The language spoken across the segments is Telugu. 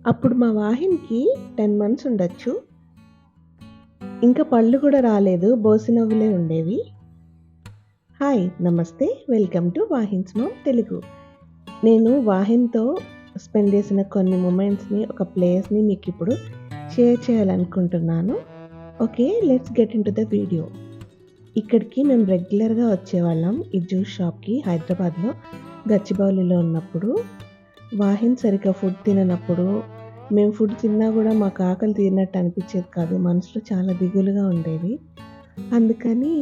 అప్పుడు మా వాహిన్‌కి 10 మంత్స్ ఉండొచ్చు. ఇంకా పళ్ళు కూడా రాలేదు. బోసినవ్వులే ఉండేవి. Hi! Namaste. Welcome to Vahin's mom Telugu. నేను వాహిన్‌తో స్పెండ్ చేసిన కొన్ని మొమెంట్స్‌ని, ఒక ప్లేస్‌ని మీకిప్పుడు షేర్ చేయాలనుకుంటున్నాను. Okay. Let's get into the video. ఇక్కడికి మేము రెగ్యులర్‌గా వచ్చేవాళ్ళం ఈ జ్యూస్ షాప్‌కి హైదరాబాద్‌లో గచ్చిబౌలిలో ఉన్నప్పుడు. వాహిన్ సరిగ్గా ఫుడ్ తిననప్పుడు, మేము ఫుడ్ తిన్నా కూడా మాకు ఆకలి తీరినట్టు అనిపించేది కాదు. మనసులో చాలా దిగులుగా ఉండేది. అందుకని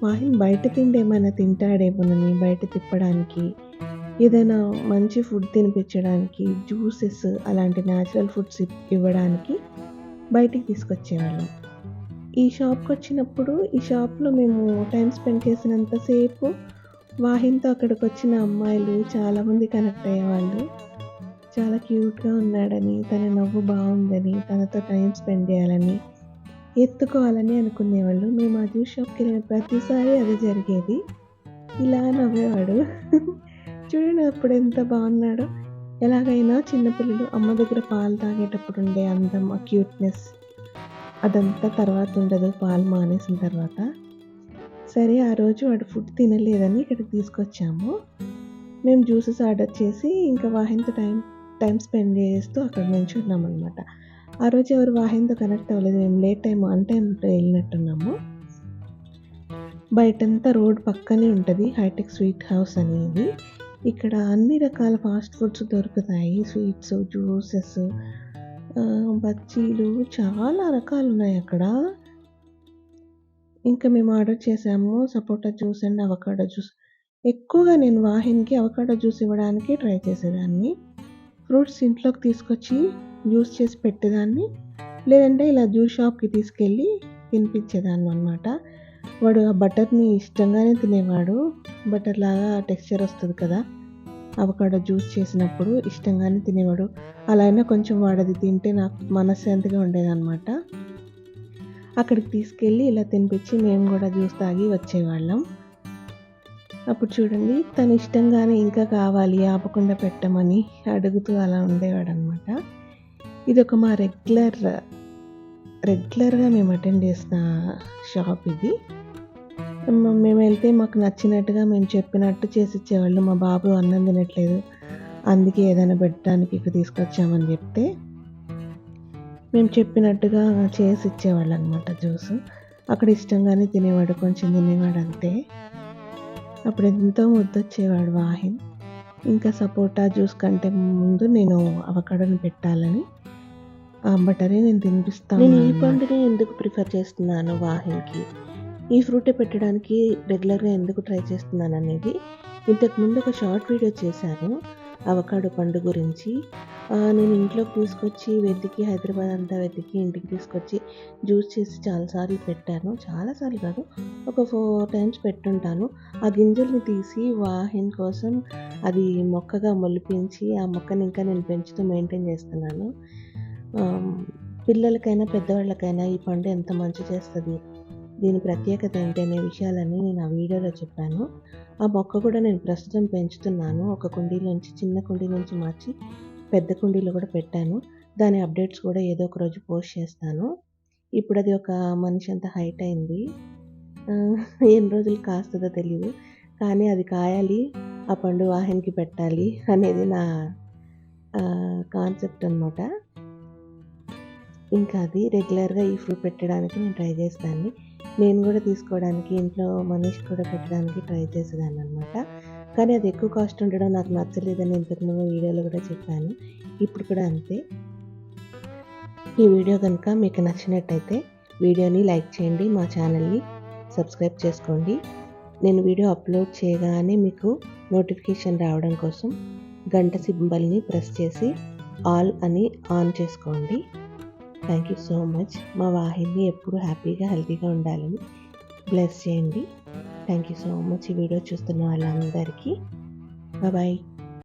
వాహిన్ బయట తిండి ఏమైనా తింటాడేమోనని బయట తిప్పడానికి, ఏదైనా మంచి ఫుడ్ తినిపించడానికి, జ్యూసెస్ అలాంటి న్యాచురల్ ఫుడ్స్ ఇవ్వడానికి బయటికి తీసుకొచ్చేవాళ్ళం. ఈ షాప్‌కొచ్చినప్పుడు ఈ షాప్‌లో మేము టైం స్పెండ్ చేసినంతసేపు వాహిన్‌తో అక్కడికొచ్చిన అమ్మాయిలు చాలామంది కనెక్ట్ అయ్యేవాళ్ళు. చాలా క్యూట్‌గా ఉన్నాడని, తన నవ్వు బాగుందని, తనతో టైం స్పెండ్ చేయాలని, ఎత్తుకోవాలని అనుకునేవాళ్ళు. మేము ఆ జ్యూస్ షాప్‌కెళ్ళిన ప్రతిసారి అది జరిగేది. ఇలా నవ్వేవాడు. చూడండి అప్పుడు ఎంత బాగున్నాడో. ఎలాగైనా చిన్నపిల్లలు అమ్మ దగ్గర పాలు తాగేటప్పుడు ఉండే అందం, ఆ క్యూట్‌నెస్ అదంతా తర్వాత ఉండదు పాలు మానేసిన తర్వాత. సరే ఆ రోజు వాడు ఫుడ్ తినలేదని ఇక్కడికి తీసుకొచ్చాము. మేము జ్యూసెస్ ఆర్డర్ చేసి ఇంకా వాహిన్‌తో టైం స్పెండ్ చేస్తూ అక్కడ నించున్నామనమాట. ఆ రోజు ఎవరు వాహిన్‌తో కనెక్ట్ అవ్వలేదు. మేము లేట్ టైం అన్ టైంలో వెళ్ళినట్టున్నాము. బయటంతా రోడ్ పక్కనే ఉంటుంది హైటెక్ స్వీట్ హౌస్ అనేది. ఇక్కడ అన్ని రకాల ఫాస్ట్ ఫుడ్స్ దొరుకుతాయి. స్వీట్స్, జ్యూసెస్, బజ్జీలు చాలా రకాలున్నాయి అక్కడ. ఇంకా మేము ఆర్డర్ చేసాము సపోటా జ్యూస్ అండ్ అవకాడో జ్యూస్. ఎక్కువగా నేను వాహిన్‌కి అవకాడో జ్యూస్ ఇవ్వడానికి ట్రై చేసేదాన్ని. ఫ్రూట్స్ ఇంట్లోకి తీసుకొచ్చి జ్యూస్ చేసి పెట్టేదాన్ని. లేదంటే ఇలా జ్యూస్ షాప్‌కి తీసుకెళ్ళి తినిపించేదాన్ని అనమాట. వాడు ఆ బటర్‌ని ఇష్టంగానే తినేవాడు. బటర్ లాగా టెక్స్చర్ వస్తుంది కదా అవకాడో జ్యూస్ చేసినప్పుడు, ఇష్టంగానే తినేవాడు. అలా అయినా కొంచెం వాడది తింటే నాకు మనశ్శాంతిగా ఉండేదన్నమాట. అక్కడికి తీసుకెళ్ళి ఇలా తినిపించి మేము కూడా జ్యూస్ తాగి వచ్చేవాళ్ళం. అప్పుడు చూడండి తను ఇష్టంగానే ఇంకా కావాలి ఆపకుండా పెట్టమని అడుగుతూ అలా ఉండేవాడనమాట. ఇదొక మా రెగ్యులర్గా మేము అటెండ్ చేసిన షాప్ ఇది. మేము వెళ్తే మాకు నచ్చినట్టుగా మేము చెప్పినట్టు చేసి ఇచ్చేవాళ్ళు. మా బాబు అన్నం తినట్లేదు, అందుకే ఏదైనా పెట్టడానికి ఇక్కడ తీసుకొచ్చామని చెప్తే మేము చెప్పినట్టుగా చేసి ఇచ్చేవాళ్ళు అనమాట జ్యూస్. అక్కడ ఇష్టంగానే తినేవాడు, కొంచెం తినేవాడు అంతే. అప్పుడు ఎంతో ముద్దొచ్చేవాడు వాహిన్. ఇంకా సపోటా జ్యూస్ కంటే ముందు నేను అవకాడోని పెట్టాలని ఆ బటరే నేను తినిపిస్తాను. నేను ఈ పండుని ఎందుకు ప్రిఫర్ చేస్తున్నాను వాహిన్‌కి, ఈ ఫ్రూటే పెట్టడానికి రెగ్యులర్గా ఎందుకు ట్రై చేస్తున్నాను అనేది ఇంతకుముందు ఒక షార్ట్ వీడియో చేశాను అవకాడో పండు గురించి. నేను ఇంట్లోకి తీసుకొచ్చి వెతికి హైదరాబాద్ అంతా వెతికి ఇంటికి తీసుకొచ్చి జ్యూస్ చేసి చాలాసార్లు పెట్టాను. చాలాసార్లు కాదు, ఒక 4 టైమ్స్ పెట్టుంటాను. ఆ గింజల్ని తీసి వాహిన్ కోసం అది మొక్కగా మొలిపించి ఆ మొక్కని ఇంకా నేను పెంచుతూ మెయింటైన్ చేస్తున్నాను. పిల్లలకైనా పెద్దవాళ్ళకైనా ఈ పండు ఎంత మంచి చేస్తుంది, దీని ప్రత్యేకత ఏంటి అనే విషయాలన్నీ నేను ఆ వీడియోలో చెప్పాను. ఆ మొక్క కూడా నేను ప్రస్తుతం పెంచుతున్నాను. ఒక కుండీలోంచి, చిన్న కుండీ నుంచి మార్చి పెద్ద కుండీలో కూడా పెట్టాను. దాని అప్డేట్స్ కూడా ఏదో ఒక రోజు పోస్ట్ చేస్తాను. ఇప్పుడు అది ఒక మనిషి అంత హైట్ అయింది. ఎన్ని రోజులు కాస్తుందో తెలియదు, కానీ అది కాయాలి, ఆ పండు వాహిన్‌కి పెట్టాలి అనేది నా కాన్సెప్ట్ అనమాట. ఇంకా అది రెగ్యులర్గా ఈ ఫ్రూట్ పెట్టడానికి నేను ట్రై చేస్తాను. నేను కూడా తీసుకోవడానికి, ఇంట్లో మనిషి కూడా పెట్టడానికి ట్రై చేసేదాన్ని అనమాట. కానీ అది ఎక్కువ కాస్ట్ ఉండడం నాకు నచ్చలేదని ఇంతకుముందు వీడియోలో కూడా చెప్పాను. ఇప్పుడు కూడా అంతే. ఈ వీడియో కనుక మీకు నచ్చినట్టయితే వీడియోని లైక్ చేయండి, మా ఛానల్ని సబ్స్క్రైబ్ చేసుకోండి. నేను వీడియో అప్లోడ్ చేయగానే మీకు నోటిఫికేషన్ రావడం కోసం గంట సింబల్ని ప్రెస్ చేసి ఆల్ అని ఆన్ చేసుకోండి. Thank you so much. మా వాహిని ఎప్పుడు హ్యాపీగా హెల్తీగా ఉండాలని బ్లెస్ చేయండి. Thank you so much. ఈ వీడియో చూస్తున్న వాళ్ళందరికీ బాయ్.